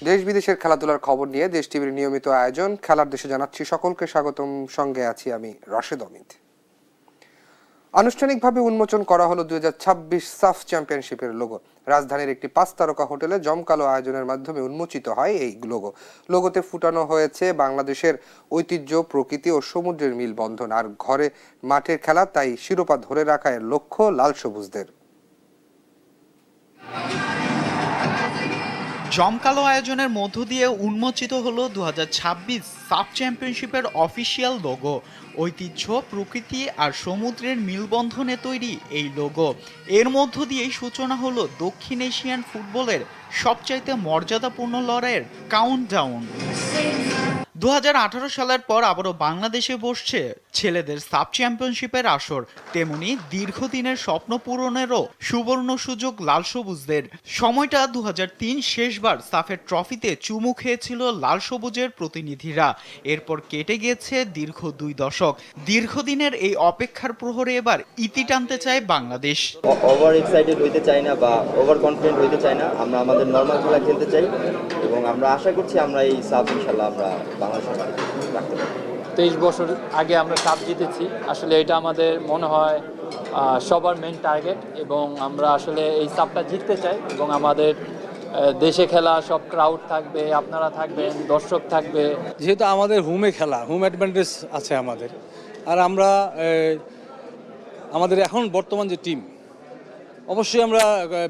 দেশ বিদেশের খেলাধুলার খবর নিয়ে দেশ টিভির নিয়মিত আয়োজন খেলার দেশে জানাচ্ছি সকলকে স্বাগতম। সঙ্গে আছি আমি রাশেদ অমিত। আনুষ্ঠানিকভাবে উন্মোচন করা হলো 2026 সাফ চ্যাম্পিয়নশিপের লোগো। রাজধানীর একটি 5 তারকা হোটেলে জমকালো আয়োজনের মাধ্যমে উন্মোচিত হয় এই লোগোতে ফুটানো হয়েছে বাংলাদেশের ঐতিহ্য, প্রকৃতি ও সমুদ্রের মিলবন্ধন। আর ঘরে মাঠের খেলা, তাই শিরোপা ধরে রাখা এর লক্ষ্য লাল সবুজদের। জমকালো আয়োজনের মধ্য দিয়ে উন্মোচিত হলো 2026 সাফ চ্যাম্পিয়নশিপের অফিসিয়াল লোগো। ঐতিহ্য, প্রকৃতি আর সমুদ্রের মিলবন্ধনে তৈরি এই লোগো। এর মধ্য দিয়েই সূচনা হলো দক্ষিণ এশিয়ান ফুটবলের সবচাইতে মর্যাদাপূর্ণ লড়াইয়ের কাউন্টডাউন। 2018 সালের পর আবারও বাংলাদেশে বসছে ছেলেদের সাব চ্যাম্পিয়নশিপের আসর। তেমনি দীর্ঘদিনের স্বপ্ন পূরণেরও সুবর্ণ সুযোগ লাল সবুজদের। সময়টা 2003 শেষবার সাফের ট্রফিতে চুমু খেয়েছিল লাল সবুজের প্রতিনিধিরা। এরপর কেটে গিয়েছে দীর্ঘ 2 দশক। দীর্ঘদিনের এই অপেক্ষার প্রহরে এবার ইতি টানতে চায় বাংলাদেশ। ওভার এক্সাইটেড হইতে চাই না বা ওভার কনফিডেন্ট হইতে চাই না। আমরা আমাদের নর্মাল খেলা খেলতে চাই এবং আমরা আশা করছি আমরা এই সাফ ইনশাল্লাহ আমরা বাংলাদেশের রাখতে পারবো। 23 বছর আগে আমরা কাপ জিতেছি। আসলে এটা আমাদের মনে হয় সবার মেন টার্গেট এবং আমরা আসলে এই কাপটা জিততে চাই এবং আমাদের দেশে খেলা, সব ক্রাউড থাকবে, আপনারা থাকবেন, দর্শক থাকবে। যেহেতু আমাদের হোমে খেলা, হোম অ্যাডভান্টেজ আছে আমাদের। আর আমরা আমাদের এখন বর্তমান যে টিম, অবশ্যই আমরা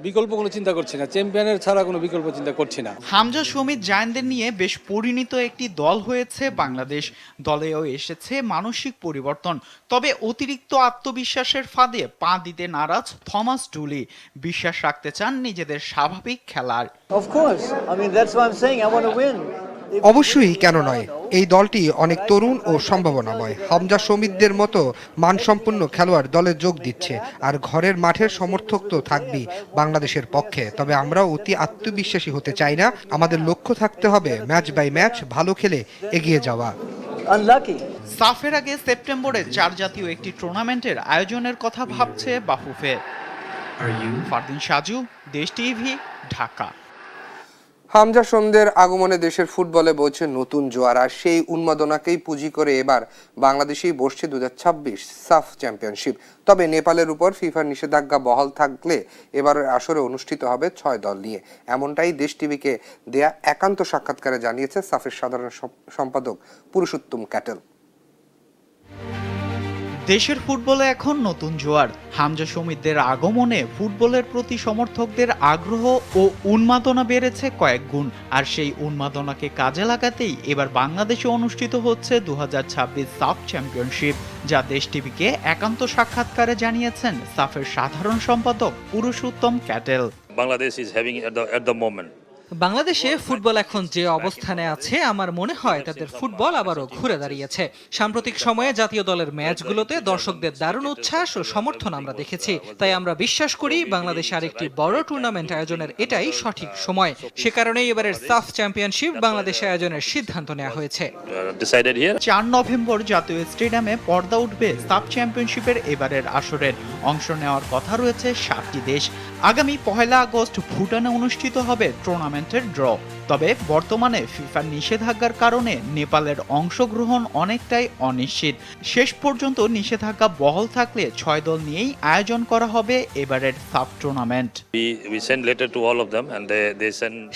বিকল্প কোনো চিন্তা করছি না, চ্যাম্পিয়নের ছাড়া কোনো বিকল্প চিন্তা করছি না। হামজা, সমিত, জায়ানদের নিয়ে বেশ পরিণত একটি দল হয়েছে বাংলাদেশ। দলেও এসেছে মানসিক পরিবর্তন। তবে অতিরিক্ত আত্মবিশ্বাসের ফাঁদে পা দিতে নারাজ থমাস ডুলি। বিশ্বাস রাখতে চান নিজেদের স্বাভাবিক খেলার। অবশ্যই, কেন নয়। এই দলটি অনেক তরুণ ও সম্ভাবনাময়। হামজা, সমিতদের মতো মানসম্পন্ন খেলোয়াড় দলে যোগ দিচ্ছে। আর ঘরের মাঠের সমর্থক তো থাকবেই বাংলাদেশের পক্ষে। তবে আমরা অতি আত্মবিশ্বাসী হতে চাই না। আমাদের লক্ষ্য থাকতে হবে ম্যাচ বাই ম্যাচ ভালো খেলে এগিয়ে যাওয়া। সাফের আগে সেপ্টেম্বরে 4 জাতীয় একটি টুর্নামেন্টের আয়োজনের কথা ভাবছে বাফুফে। ফারদিন সাজু, দেশ টিভি, ঢাকা। হামজা সোমদের আগমনে দেশের ফুটবলে বইছে নতুন জোয়ার। আর সেই উন্মাদনাকেই পুঁজি করে এবার বাংলাদেশেই বসছে 2026 সাফ চ্যাম্পিয়নশিপ। তবে নেপালের উপর ফিফার নিষেধাজ্ঞা বহাল থাকলে এবারের আসরে অনুষ্ঠিত হবে 6 দল নিয়ে। এমনটাই দেশ টিভিকে দেয়া একান্ত সাক্ষাৎকারে জানিয়েছে সাফের সাধারণ সম্পাদক পুরুষোত্তম ক্যাটেল। দেশের ফুটবলে এখন নতুন জোয়ার। হামজা, সমিতদের আগমনে ফুটবলের প্রতি সমর্থকদের আগ্রহ ও উন্মাদনা বেড়েছে কয়েক গুণ। আর সেই উন্মাদনাকে কাজে লাগাতেই এবার বাংলাদেশে অনুষ্ঠিত হচ্ছে 2026 সাফ চ্যাম্পিয়নশিপ, যা দেশ টিভিকে একান্ত সাক্ষাৎকারে জানিয়েছেন সাফের সাধারণ সম্পাদক Purushottam cattle. Bangladesh is having at the moment. বাংলাদেশে ফুটবল এখন যে অবস্থানে আছে, আমার মনে হয় তাদের ফুটবল আবারও ঘুরে দাঁড়িয়েছে। সাম্প্রতিক সময়ে জাতীয় দলের ম্যাচগুলোতে দর্শকদের দারুণ উচ্ছ্বাস ও সমর্থন আমরা দেখেছি। তাই আমরা বিশ্বাস করি বাংলাদেশে আরেকটি বড় টুর্নামেন্ট আয়োজনের এটাই সঠিক সময়। সে কারণেই এবারের সাফ চ্যাম্পিয়নশিপ বাংলাদেশে আয়োজনের সিদ্ধান্ত নেওয়া হয়েছে। 4 নভেম্বর জাতীয় স্টেডিয়ামে পর্দা উঠবে সাফ চ্যাম্পিয়নশিপের এবারের আসরের। অংশ নেওয়ার কথা রয়েছে 7টি দেশ। আগামী 1 আগস্ট ভুটানে অনুষ্ঠিত হবে টুর্নামেন্টের ড্র। তবে বর্তমানে ফিফার নিষেধাজ্ঞার কারণে নেপালের অংশগ্রহণ অনেকটাই অনিশ্চিত। শেষ পর্যন্ত নিষেধাজ্ঞা বহাল থাকলে 6 দল নিয়েই আয়োজন করা হবে এবারের সাফ টুর্নামেন্ট।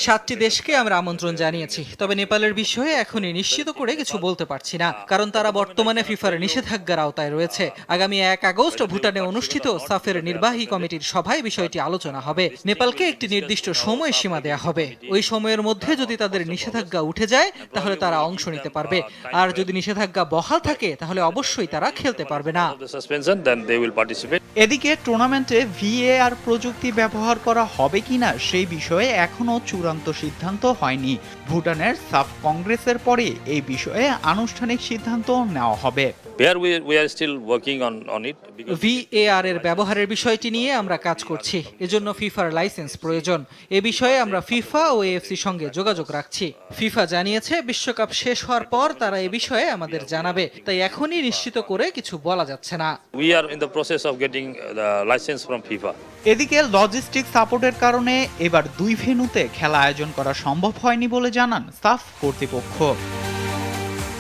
7টি দেশকে আমরা আমন্ত্রণ জানিয়েছি। তবে নেপালের বিষয়ে এখনই নিশ্চিত করে কিছু বলতে পারছি না, কারণ তারা বর্তমানে ফিফার নিষেধাজ্ঞার আওতায় রয়েছে। আগামী 1 আগস্ট ভুটানে অনুষ্ঠিত সাফের নির্বাহী কমিটির সভায় বিষয়টি আলোচনা হবে। নেপালকে একটি নির্দিষ্ট সময় সীমা দেয়া হবে। ওই সময়ের মধ্যে যদি তাদের নিষেধাজ্ঞা উঠে যায় তাহলে তারা অংশ নিতে পারবে। আর যদি নিষেধাজ্ঞা বহাল থাকে তাহলে অবশ্যই তারা খেলতে পারবে না। এদিকে টুর্নামেন্টে ভিএআর প্রযুক্তি ব্যবহার করা হবে কিনা সেই বিষয়ে এখনো চূড়ান্ত সিদ্ধান্ত হয়নি। ভুটানের সাফ কংগ্রেসের পরে এই বিষয়ে আনুষ্ঠানিক সিদ্ধান্ত নেওয়া হবে। ভিএআর এর ব্যবহারের বিষয়টি নিয়ে আমরা কাজ করছি। এজন্য ফিফার লাইসেন্স প্রয়োজন। এ বিষয়ে আমরা ফিফা ও এএফসি সঙ্গে যোগাযোগ রাখছি। ফিফা জানিয়েছে বিশ্বকাপ শেষ হওয়ার পর তারা এ বিষয়ে আমাদের জানাবে, তাই এখনই নিশ্চিত করে কিছু বলা যাচ্ছে না। We are in the process of getting the license from FIFA. এদিকে লজিস্টিক সাপোর্টের কারণে এবার 2 ভেন্যুতে খেলা আয়োজন করা সম্ভব হয়নি বলে জানান সাফ কর্তৃপক্ষ।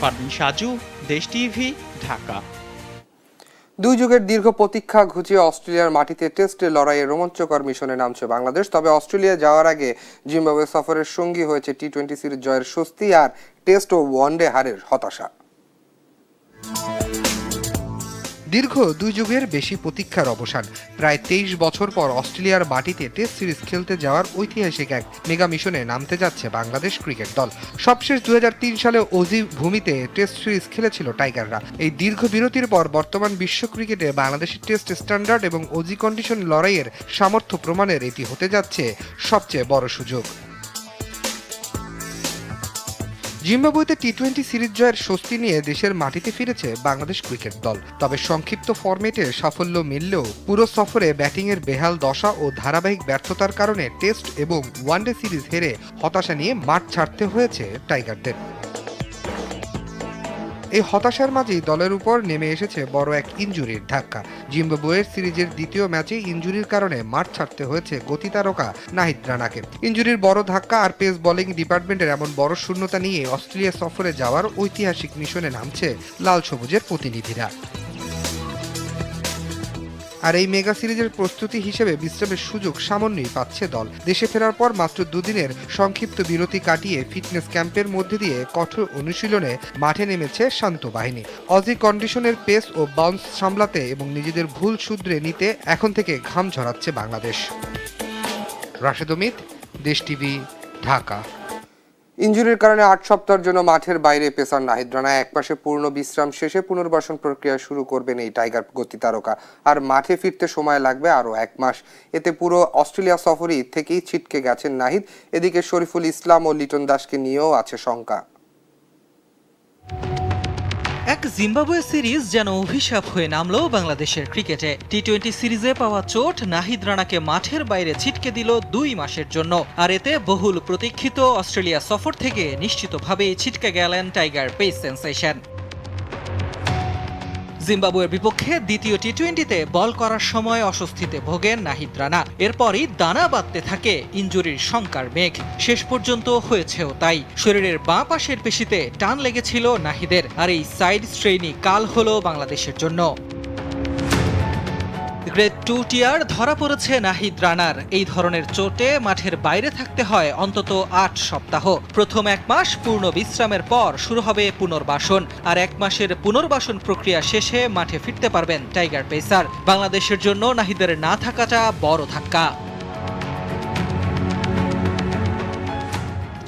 পারভিন সাজু, দেশ টিভি, ঢাকা। 2 যুগের দীর্ঘ প্রতীক্ষা ঘুচিয়ে অস্ট্রেলিয়ার মাটিতে টেস্টে লড়াইয়ের রোমাঞ্চকর মিশনে নামছে বাংলাদেশ। তবে অস্ট্রেলিয়া যাওয়ার আগে জিম্বাবুয়ে সফরের সঙ্গী হয়েছে টি-20 সিরিজ জয়ের স্বস্তি আর টেস্ট ও ওয়ানডে হারের হতাশা। দীর্ঘ 2 যুগের বেশি প্রতীক্ষার অবসান। প্রায় 23 বছর পর অস্ট্রেলিয়ার মাটিতে টেস্ট সিরিজ খেলতে যাওয়ার ঐতিহাসিক এক মেগা মিশনে নামতে যাচ্ছে বাংলাদেশ ক্রিকেট দল। সবশেষ 2003 সালে অজি ভূমিতে টেস্ট সিরিজ খেলেছিল টাইগাররা। এই দীর্ঘ বিরতির পর বর্তমান বিশ্ব ক্রিকেটে বাংলাদেশের টেস্ট স্ট্যান্ডার্ড এবং অজি কন্ডিশন লড়াইয়ের সামর্থ্য প্রমাণের এটি হতে যাচ্ছে সবচেয়ে বড় সুযোগ। জিম্বাবুয়েতে টি-20 সিরিজ জয়ের স্বস্তি নিয়ে দেশের মাটিতে ফিরেছে বাংলাদেশ ক্রিকেট দল। তবে সংক্ষিপ্ত ফরম্যাটে সাফল্য মিললেও পুরো সফরে ব্যাটিংয়ের বেহাল দশা ও ধারাবাহিক ব্যর্থতার কারণে টেস্ট এবং ওয়ানডে সিরিজ হেরে হতাশা নিয়ে মাঠ ছাড়তে হয়েছে টাইগারদের। এই হতাশার মাঝেই দলের উপর নেমে এসেছে বড় এক ইনজুরির ধাক্কা। জিম্বাবুয়ের সিরিজের দ্বিতীয় ম্যাচে ইনজুরির কারণে মাঠ ছাড়তে হয়েছে গতি তারকা নাহিদ রানাকে। ইনজুরির বড় ধাক্কা আর পেস বোলিং ডিপার্টমেন্টের এমন বড় শূন্যতা নিয়ে অস্ট্রেলিয়া সফরে যাওয়ার ঐতিহাসিক মিশনে নামছে লাল সবুজের প্রতিনিধিরা। আর এই মেগা সিরিজের প্রস্তুতি হিসেবে বিশ্রামের সুযোগ সামান্যই পাচ্ছে দল। দেশে ফেরার পর মাত্র 2 দিনের সংক্ষিপ্ত বিরতি কাটিয়ে ফিটনেস ক্যাম্পের মধ্যে দিয়ে কঠোর অনুশীলনে মাঠে নেমেছে শান্ত বাহিনী। অজি কন্ডিশনের পেস ও বাউন্স সামলাতে এবং নিজেদের ভুল শুধরে নিতে এখন থেকে ঘাম ঝরাচ্ছে বাংলাদেশ। রাশেদ অমিত, দেশ টিভি, ঢাকা। ইনজুরির কারণে 8 সপ্তাহের জন্য মাঠের বাইরে পেসার নাহিদ রানা একপাশে পূর্ণ বিশ্রাম শেষে পুনর্বাসন প্রক্রিয়া শুরু করবেন এই টাইগার গতি তারকা। আর মাঠে ফিরতে সময় লাগবে আরও 1 মাস। এতে পুরো অস্ট্রেলিয়া সফরই থেকেই ছিটকে গেছেন নাহিদ। এদিকে শরীফুল ইসলাম ও লিটন দাসকে নিয়েও আছে শঙ্কা। এক জিম্বাবুয়ে সিরিজ যেন অভিশাপ হয়ে নামলো বাংলাদেশের ক্রিকেটে। টি-20 সিরিজে পাওয়া চোট নাহিদ রানাকে মাঠের বাইরে ছিটকে দিল 2 মাসের জন্য। আর এতে বহুল প্রতীক্ষিত অস্ট্রেলিয়া সফর থেকে নিশ্চিতভাবেই ছিটকে গেলেন টাইগার পেস সেন্সেশন। জিম্বাবুয়ের বিপক্ষে দ্বিতীয় টি-20তে বল করার সময় অস্বস্তিতে ভোগেন নাহিদ রানা। এরপরই দানা বাঁধতে থাকে ইনজুরির শঙ্কার মেঘ। শেষ পর্যন্ত হয়েছেও তাই। শরীরের বাঁ পাশের পেশিতে টান লেগেছিল নাহিদের, আর এই সাইড স্ট্রেইনই কাল হলো বাংলাদেশের জন্য। গ্রেড 2 টিয়ার ধরা পড়েছে নাহিদ রানার। এই ধরনের চোটে মাঠের বাইরে থাকতে হয় অন্তত 8 সপ্তাহ। প্রথম 1 মাস পূর্ণ বিশ্রামের পর শুরু হবে পুনর্বাসন, আর 1 মাসের পুনর্বাসন প্রক্রিয়া শেষে মাঠে ফিরতে পারবেন টাইগার পেসার। বাংলাদেশের জন্য নাহিদের না থাকাটা বড় ধাক্কা।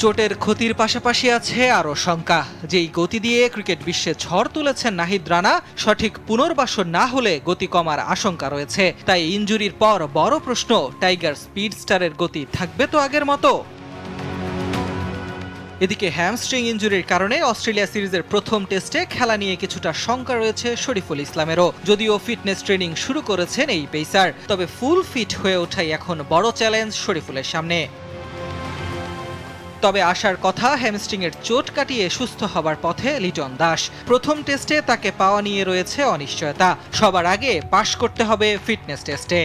চোটের ক্ষতির পাশাপাশি আছে আরও শঙ্কা। যেই গতি দিয়ে ক্রিকেট বিশ্বে ঝড় তুলেছেন নাহিদ রানা, সঠিক পুনর্বাসন না হলে গতি কমার আশঙ্কা রয়েছে। তাই ইনজুরির পর বড় প্রশ্ন, টাইগার স্পিড স্টারের গতি থাকবে তো আগের মতো? এদিকে হ্যামস্ট্রিং ইনজুরির কারণে অস্ট্রেলিয়া সিরিজের প্রথম টেস্টে খেলা নিয়ে কিছুটা শঙ্কা রয়েছে শরীফুল ইসলামেরও। যদিও ফিটনেস ট্রেনিং শুরু করেছেন এই পেসার, তবে ফুল ফিট হয়ে ওঠাই এখন বড় চ্যালেঞ্জ শরীফুলের সামনে। তবে আশার কথা, হ্যামস্ট্রিংয়ের চোট কাটিয়ে সুস্থ হবার পথে লিটন দাস। প্রথম টেস্টে তাকে পাওয়া নিয়ে রয়েছে অনিশ্চয়তা। সবার আগে পাশ করতে হবে ফিটনেস টেস্টে।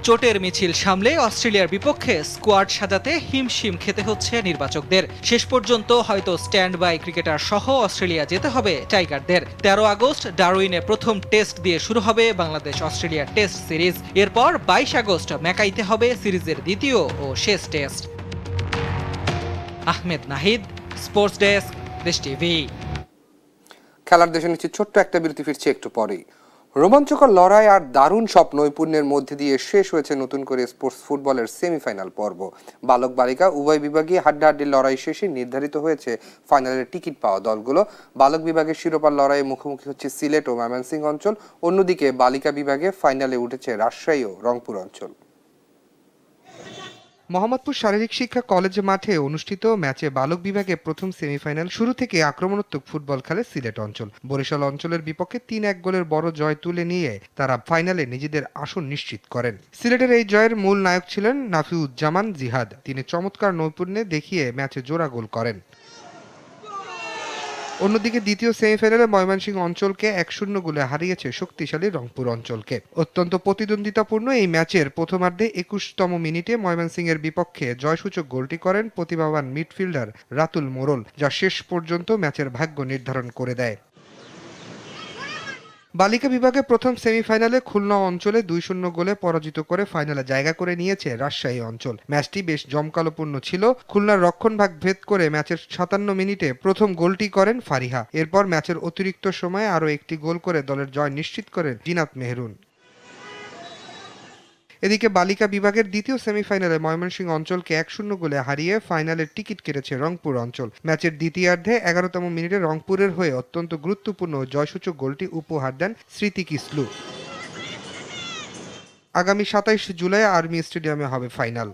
চোটের মিছিল সামলে অস্ট্রেলিয়ার বিপক্ষে স্কোয়াড সাজাতে হিমশিম খেতে হচ্ছে নির্বাচকদের। শেষ পর্যন্ত হয়তো স্ট্যান্ড বাই ক্রিকেটার সহ অস্ট্রেলিয়া যেতে হবে টাইগারদের। 13 আগস্ট ডারউইনে প্রথম টেস্ট দিয়ে শুরু হবে বাংলাদেশ অস্ট্রেলিয়া টেস্ট সিরিজ। এরপর 22 আগস্ট ম্যাকাইতে হবে সিরিজের দ্বিতীয় ও শেষ test. Ahmed Nahid, sports desk, দেশ টিভি। খেলার দেশে নিচ্ছে ছোট্ট একটা বিরতি, ফিরছে একটু পরেই। রোমাঞ্চকর লড়াই আর দারুণ সব নৈপুণ্যের মধ্যে দিয়ে শেষ হয়েছে নতুন করে স্পোর্টস ফুটবলের সেমিফাইনাল পর্ব। বালক বালিকা উভয় বিভাগে হাড্ডাহাড্ডি লড়াই শেষে নির্ধারিত হয়েছে ফাইনালের টিকিট পাওয়া দলগুলো। বালক বিভাগের শিরোপার লড়াইয়ে মুখোমুখি হচ্ছে সিলেট ও ময়মনসিংহ অঞ্চল। অন্যদিকে বালিকা বিভাগে ফাইনালে উঠেছে রাজশাহী ও রংপুর অঞ্চল। মোহাম্মদপুর শারীরিক শিক্ষা কলেজ মাঠে অনুষ্ঠিত ম্যাচে বালক বিভাগে প্রথম সেমিফাইনাল শুরু থেকে আক্রমণাত্মক ফুটবল খেলে সিলেট অঞ্চল। বরিশাল অঞ্চলের বিপক্ষে 3-1 গোলের বড় জয় তুলে নিয়ে তারা ফাইনালে নিজেদের আসন নিশ্চিত করেন। সিলেটের এই জয়ের মূল নায়ক ছিলেন নাফিউজ্জামান জিহাদ। তিনি চমৎকার নৈপুণ্যে দেখিয়ে ম্যাচে জোড়া গোল করেন। অন্যদিকে দ্বিতীয় সেমিফাইনালে ময়মনসিংহ অঞ্চলকে 1-0 গোলে হারিয়েছে শক্তিশালী রংপুর অঞ্চলকে। অত্যন্ত প্রতিদ্বন্দ্বিতাপূর্ণ এই ম্যাচের প্রথমার্ধে 21তম মিনিটে ময়মনসিংহের বিপক্ষে জয়সূচক গোলটি করেন প্রতিভাবান মিডফিল্ডার রাতুল মোরল, যা শেষ পর্যন্ত ম্যাচের ভাগ্য নির্ধারণ করে দেয়। বালিকা বিভাগে প্রথম সেমিফাইনালে খুলনা অঞ্চলে 2-0 গোলে পরাজিত করে ফাইনালে জায়গা করে নিয়েছে রাজশাহী অঞ্চল। ম্যাচটি বেশ জমকালোপূর্ণ ছিল। খুলনার রক্ষণভাগ ভেদ করে ম্যাচের 57 মিনিটে প্রথম গোলটি করেন ফারিহা। এরপর ম্যাচের অতিরিক্ত সময়ে আরও একটি গোল করে দলের জয় নিশ্চিত করেন জিনাত মেহরুন। এদিকে বালিকা বিভাগের দ্বিতীয় সেমিফাইনালে ময়মনসিংহ অঞ্চলকে 1-0 গোলে হারিয়ে ফাইনালের টিকিট কেটেছে রংপুর অঞ্চল। ম্যাচের দ্বিতীয়ার্ধে 11তম মিনিটে রংপুরের হয়ে অত্যন্ত গুরুত্বপূর্ণ জয়সূচক গোলটি উপহার দেন স্মৃতি কিসলু। আগামী 27 জুলাই আর্মি স্টেডিয়ামে হবে ফাইনাল।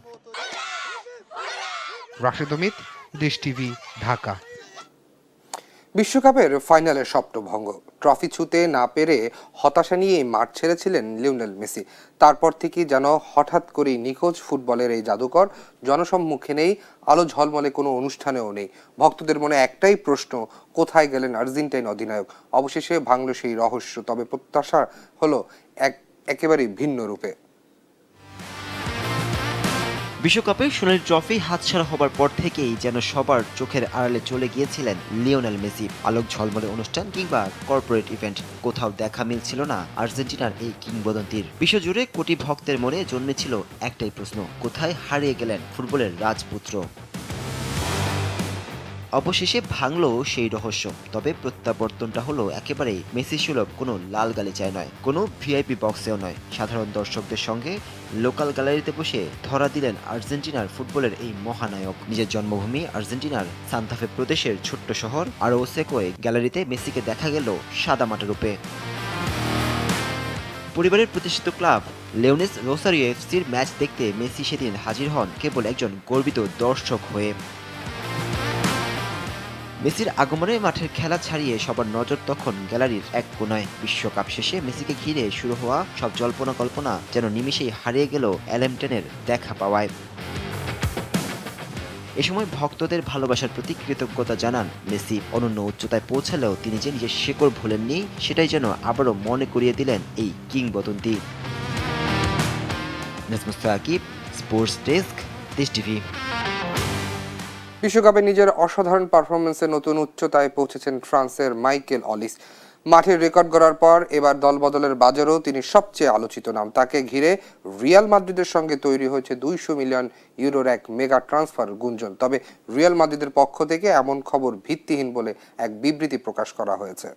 রাশেদ অমিত, দেশ টিভি, ঢাকা। বিশ্বকাপের ফাইনালে স্বপ্নভঙ্গ, ট্রফি ছুঁতে না পেরে হতাশা নিয়েই মাঠ ছেড়েছিলেন লিওনেল মেসি। তারপর থেকেই যেন হঠাৎ করেই নিখোঁজ ফুটবলের এই জাদুকর জনসম্মুখে নেই, আলো ঝলমলে কোনো অনুষ্ঠানেও নেই। ভক্তদের মনে একটাই প্রশ্ন, কোথায় গেলেন আর্জেন্টাইন অধিনায়ক? অবশেষে ভাঙল সেই রহস্য, তবে প্রত্যাশা হলো একেবারেই ভিন্ন রূপে। বিশ্বকাপে সোনালি ট্রফি হাতছাড়া হবার পর থেকেই যেন সবার চোখের আড়ালে চলে গিয়েছিলেন লিওনেল মেসি। আলোক ঝলমলে অনুষ্ঠান কিংবা কর্পোরেট ইভেন্ট, কোথাও দেখা মিলছিল না আর্জেন্টিনার এই কিংবদন্তির। বিশ্বজুড়ে কোটি ভক্তের মনে জন্মেছিল একটাই প্রশ্ন, কোথায় হারিয়ে গেলেন ফুটবলের রাজপুত্র? অবশেষে ভাঙলো সেই রহস্য, তবে প্রত্যাবর্তনটা হলো একেবারেই মেসি সুলভ কোনো লাল গালিচায় নয়, কোনো ভিআইপি বক্সেও নয়। সাধারণ দর্শকদের সঙ্গে লোকাল গ্যালারিতে বসে ধরা দিলেন আর্জেন্টিনার ফুটবলের এই মহানায়ক। নিজের জন্মভূমি আর্জেন্টিনার সান্তাফে প্রদেশের ছোট্ট শহর আরোসেকোয়ে গ্যালারিতে মেসিকে দেখা গেল সাদামাটা রূপে। পরিবারের প্রতিষ্ঠিত ক্লাব লেওনেস রোসারিও এফসির ম্যাচ দেখতে মেসি সেদিন হাজির হন কেবল একজন গর্বিত দর্শক হয়ে। মেসির আগমনে মাঠের খেলা ছাড়িয়ে সবার নজর তখন গ্যালারির এক কোনায়। বিশ্বকাপ শেষে মেসিকে ঘিরে শুরু হওয়া সব জল্পনা কল্পনা যেন নিমিষেই হারিয়ে গেল অ্যালেমটেনের দেখা পাওয়ায়। এ সময় ভক্তদের ভালোবাসার প্রতি কৃতজ্ঞতা জানান মেসি। অনন্য উচ্চতায় পৌঁছালেও তিনি যে নিজের শেকড় ভোলেননি, সেটাই যেন আবারও মনে করিয়ে দিলেন এই কিংবদন্তি। নাজমুস্তাকিব, স্পোর্টস ডেস্ক, দেশ টিভি। বিশ্বকাপে নিজের অসাধারণ পারফরমেন্সে নতুন উচ্চতায় পৌঁছেছেন ফ্রান্সের মাইকেল অলিস। মাঠের রেকর্ড গড়ার পর এবার দলবদলের বাজারেও তিনি সবচেয়ে আলোচিত নাম। তাকে ঘিরে রিয়াল মাদ্রিদের সঙ্গে তৈরি হয়েছে 200 মিলিয়ন ইউরোর এক মেগা ট্রান্সফার গুঞ্জন। তবে রিয়াল মাদ্রিদের পক্ষ থেকে এমন খবর ভিত্তিহীন বলে এক বিবৃতি প্রকাশ করা হয়েছে।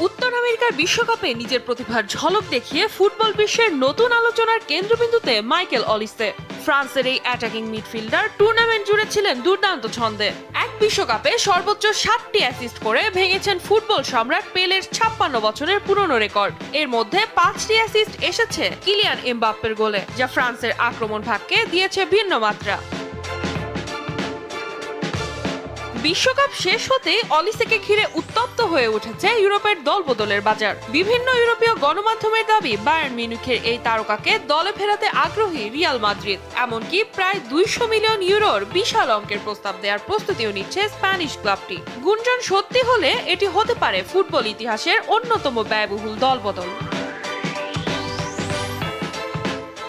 উত্তর আমেরিকার বিশ্বকাপে নিজের প্রতিভার ঝলক দেখিয়ে ফুটবল বিশ্বের নতুন আলোচনার কেন্দ্রবিন্দুতে মাইকেল অলিসে। ফ্রান্সের এই অ্যাটাকিং মিডফিল্ডার টুর্নামেন্ট জুড়ে ছিলেন দুর্দান্ত ছন্দে। এক বিশ্বকাপে সর্বোচ্চ 7টি অ্যাসিস্ট করে ভেঙেছেন ফুটবল সম্রাট পেলের 56 বছরের পুরনো রেকর্ড। এর মধ্যে 5টি অ্যাসিস্ট এসেছে কিলিয়ান এমবাপ্পের গোলে, যা ফ্রান্সের আক্রমণ ভাগকে দিয়েছে ভিন্ন মাত্রা। বিশ্বকাপ শেষ হতে অলিসেকে ঘিরে উত্তপ্ত হয়ে উঠেছে ইউরোপের দলবদলের বাজার। বিভিন্ন ইউরোপীয় গণমাধ্যমের দাবি বায়ার্ন মিউনিখের এই তারকাকে দলে ফেরাতে আগ্রহী রিয়াল মাদ্রিদ। এমনকি প্রায় 200 মিলিয়ন ইউরোর বিশাল অঙ্কের প্রস্তাব দেওয়ার প্রস্তুতিও নিচ্ছে স্প্যানিশ ক্লাবটি। গুঞ্জন সত্যি হলে এটি হতে পারে ফুটবল ইতিহাসের অন্যতম ব্যয়বহুল দলবদল।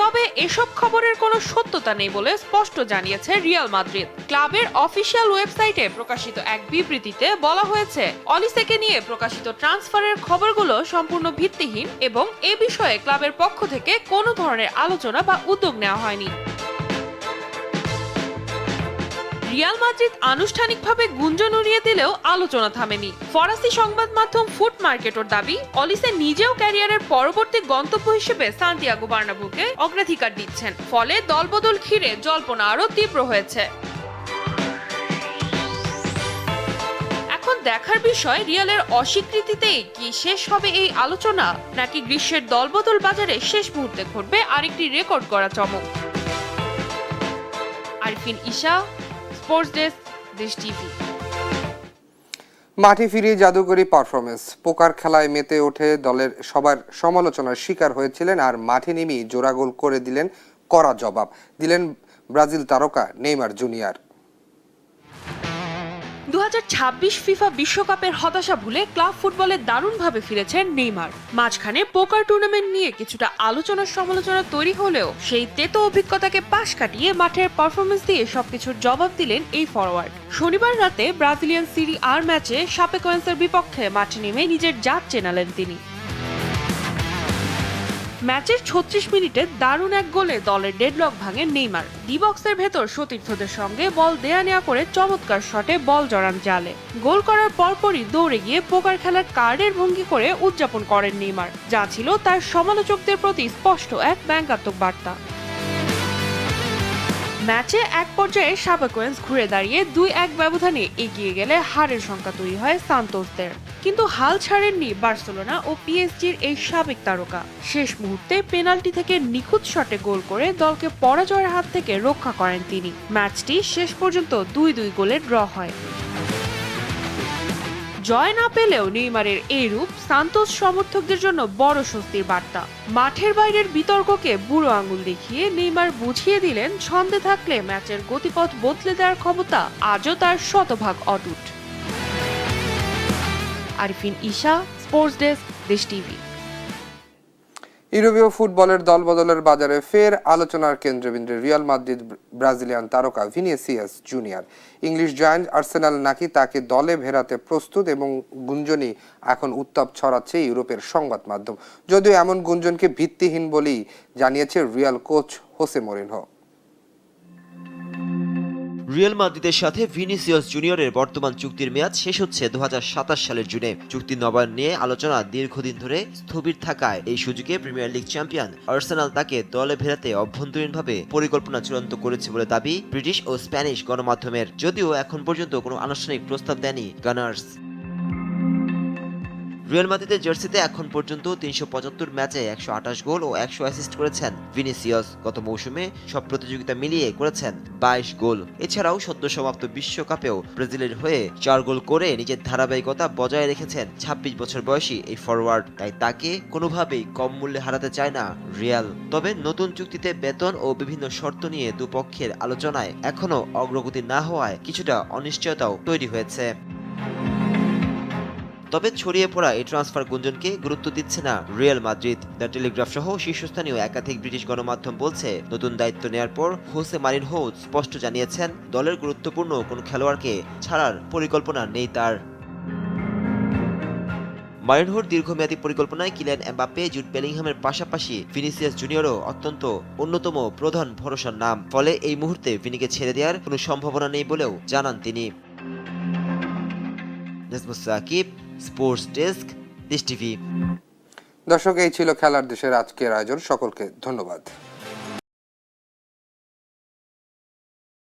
তবে এসব খবরের কোনো সত্যতা নেই বলে স্পষ্ট জানিয়েছে রিয়াল মাদ্রিদ। ক্লাবের অফিসিয়াল ওয়েবসাইটে প্রকাশিত এক বিবৃতিতে বলা হয়েছে, অলিসেকে নিয়ে প্রকাশিত ট্রান্সফারের খবরগুলো সম্পূর্ণ ভিত্তিহীন এবং এ বিষয়ে ক্লাবের পক্ষ থেকে কোনো ধরনের আলোচনা বা উদ্যোগ নেওয়া হয়নি। রিয়াল মাদ্রিদ আনুষ্ঠানিকভাবে গুঞ্জন উড়িয়ে দিলেও আলোচনা থামেনি। ফরাসি সংবাদ মাধ্যম ফুট মার্কেটের দাবি, অলিসে নিজেও ক্যারিয়ারের পরবর্তী গন্তব্য হিসেবে সান্তিয়াগো বার্নাব্যুকে অগ্রাধিকার দিচ্ছেন। ফলে দলবদল ঘিরে জল্পনা আরো তীব্র হয়েছে। এখন দেখার বিষয় রিয়ালের অস্বীকৃতিতেই কি শেষ হবে এই আলোচনা, নাকি গ্রীষ্মের দলবদল বাজারে শেষ মুহূর্তে ঘটবে আরেকটি রেকর্ড করা চমক। আরিফিন ঈশা, স্পোর্টস ডেস্ক, দেশ টিভি। মাঠে ফিরিয়ে জাদুকরী পারফরমেন্স, পোকার খেলায় মেতে ওঠে দলের সবার সমালোচনার শিকার হয়েছিলেন, আর মাঠে নেমেই জোড়া গোল করে দিলেন, কড়া জবাব দিলেন ব্রাজিল তারকা নেইমার জুনিয়র। 2026 ফিফা বিশ্বকাপের হতাশা ভুলে ক্লাব ফুটবলে দারুণভাবে ফিরেছেন নেইমার। মাঝখানে পোকার টুর্নামেন্ট নিয়ে কিছুটা আলোচনার সমালোচনা তৈরি হলেও সেই তেতো অভিজ্ঞতাকে পাশ কাটিয়ে মাঠের পারফরমেন্স দিয়ে সবকিছুর জবাব দিলেন এই ফরওয়ার্ড। শনিবার রাতে ব্রাজিলিয়ান সিরি আর ম্যাচে শাপেকোয়েন্সের বিপক্ষে মাঠে নেমে নিজের জাত চেনালেন তিনি। ম্যাচের 36 মিনিটে দারুণ এক গোলে দলের ডেডলক ভাঙেন নেইমার। ডি বক্সের ভেতর সতীর্থদের সঙ্গে বল দেয়া নেয়া করে চমৎকার শটে বল জড়ান জালে। গোল করার পরপরই দৌড়ে গিয়ে পোকার খেলার কার্ডের ভঙ্গি করে উদযাপন করেন নেইমার, যা ছিল তার সমালোচকদের প্রতি স্পষ্ট এক ব্যঙ্গাত্মক বার্তা। ম্যাচে এক পর্যায়ে শাপেকোয়েন্স ঘুরে দাঁড়িয়ে 2-1 ব্যবধানে এগিয়ে গেলে হারের সংখ্যা তৈরি হয় সান্তোসদের। কিন্তু হাল ছাড়েননি বার্সেলোনা ও পিএসজির এই সাবেক তারকা। শেষ মুহূর্তে পেনাল্টি থেকে নিখুঁত শটে গোল করে দলকে পরাজয়ের হাত থেকে রক্ষা করেন তিনি। ম্যাচটি শেষ পর্যন্ত 2-2 গোলে ড্র হয়। জয় না পেলেও নেইমারের এই রূপ সান্তোস সমর্থকদের জন্য বড় স্বস্তির বার্তা। মাঠের বাইরের বিতর্ককে বুড়ো আঙুল দেখিয়ে নেইমার বুঝিয়ে দিলেন, ছন্দে থাকলে ম্যাচের গতিপথ বদলে দেওয়ার ক্ষমতা আজও তার শতভাগ অটুট। আরিফিন ঈশা, স্পোর্টস ডেস্ক, দেশ টিভি। ইউরোপীয় ফুটবলের দলবদলের বাজারে ফের আলোচনার কেন্দ্রবিন্দু রিয়াল মাদ্রিদ ব্রাজিলিয়ান তারকা Vinicius junior. English giant Arsenal নাকি তাকে দলে ফেরাতে প্রস্তুত, এবং গুঞ্জনই এখন উত্তাপ ছড়াচ্ছে ইউরোপের সংবাদ মাধ্যম। যদিও এমন গুঞ্জনকে ভিত্তিহীন বলেই জানিয়েছে Real coach Jose Mourinho. Real মাদ্রিদের সাথে ভিনিসিয়াস জুনিয়রের বর্তমান চুক্তির মেয়াদ শেষ হচ্ছে 2027 সালের জুনে। চুক্তি নবায়ন নিয়ে আলোচনা দীর্ঘদিন ধরে স্থবির থাকায় এই সুযোগে প্রিমিয়ার লিগ চ্যাম্পিয়ন আর্সেনাল তাকে দলে ফেরাতে অভ্যন্তরীণভাবে পরিকল্পনা চূড়ান্ত করেছে বলে দাবি ব্রিটিশ ও স্প্যানিশ গণমাধ্যমের। যদিও এখন পর্যন্ত কোনো আনুষ্ঠানিক প্রস্তাব দেয়নি গানার্স। রিয়াল মাদ্রিদের জার্সিতে এখন পর্যন্ত 375 ম্যাচে 128 গোল ও 100 অ্যাসিস্ট করেছেন ভিনিসিয়াস। গত মৌসুমে সব প্রতিযোগিতা মিলিয়ে করেছেন 22 গোল। এছাড়াও সদ্য সমাপ্ত বিশ্বকাপেও ব্রাজিলের হয়ে 4 গোল করে নিজের ধারাবাহিকতা বজায় রেখেছেন 26 বছর বয়সী এই ফরওয়ার্ড। তাই তাকে কোনোভাবেই কম মূল্যে হারাতে চায় না রিয়াল। তবে নতুন চুক্তিতে বেতন ও বিভিন্ন শর্ত নিয়ে দুপক্ষের আলোচনায় এখনো অগ্রগতি না হওয়ায় কিছুটা অনিশ্চয়তাও তৈরি হয়েছে। তবে ছড়িয়ে পড়া এই ট্রান্সফার গুঞ্জনকে গুরুত্ব দিচ্ছে না রিয়াল মাদ্রিদ। দ্য টেলিগ্রাফ সহ শীর্ষস্থানীয় একাধিক ব্রিটিশ গণমাধ্যম বলছে, নতুন দায়িত্ব নেয়ার পর হোসে মরিনহো স্পষ্ট জানিয়েছেন দলের গুরুত্বপূর্ণ কোন খেলোয়াড়কে ছাড়ার পরিকল্পনা নেই তার। মরিনহোর দীর্ঘমেয়াদী পরিকল্পনায় কিলিয়ান এমবাপ্পে, জুড বেলিংহামের পাশাপাশি ভিনিসিয়াস জুনিয়রও অত্যন্ত অন্যতম প্রধান ভরসার নাম। ফলে এই মুহূর্তে ভিনিকে ছেড়ে দেওয়ার কোনো সম্ভাবনা নেই বলেও জানান তিনি। সাকিব, স্পোর্টস ডেস্ক, দেশ টিভি। দর্শক, এই ছিল খেলার দেশের আজকের আয়োজন। সকলকে ধন্যবাদ।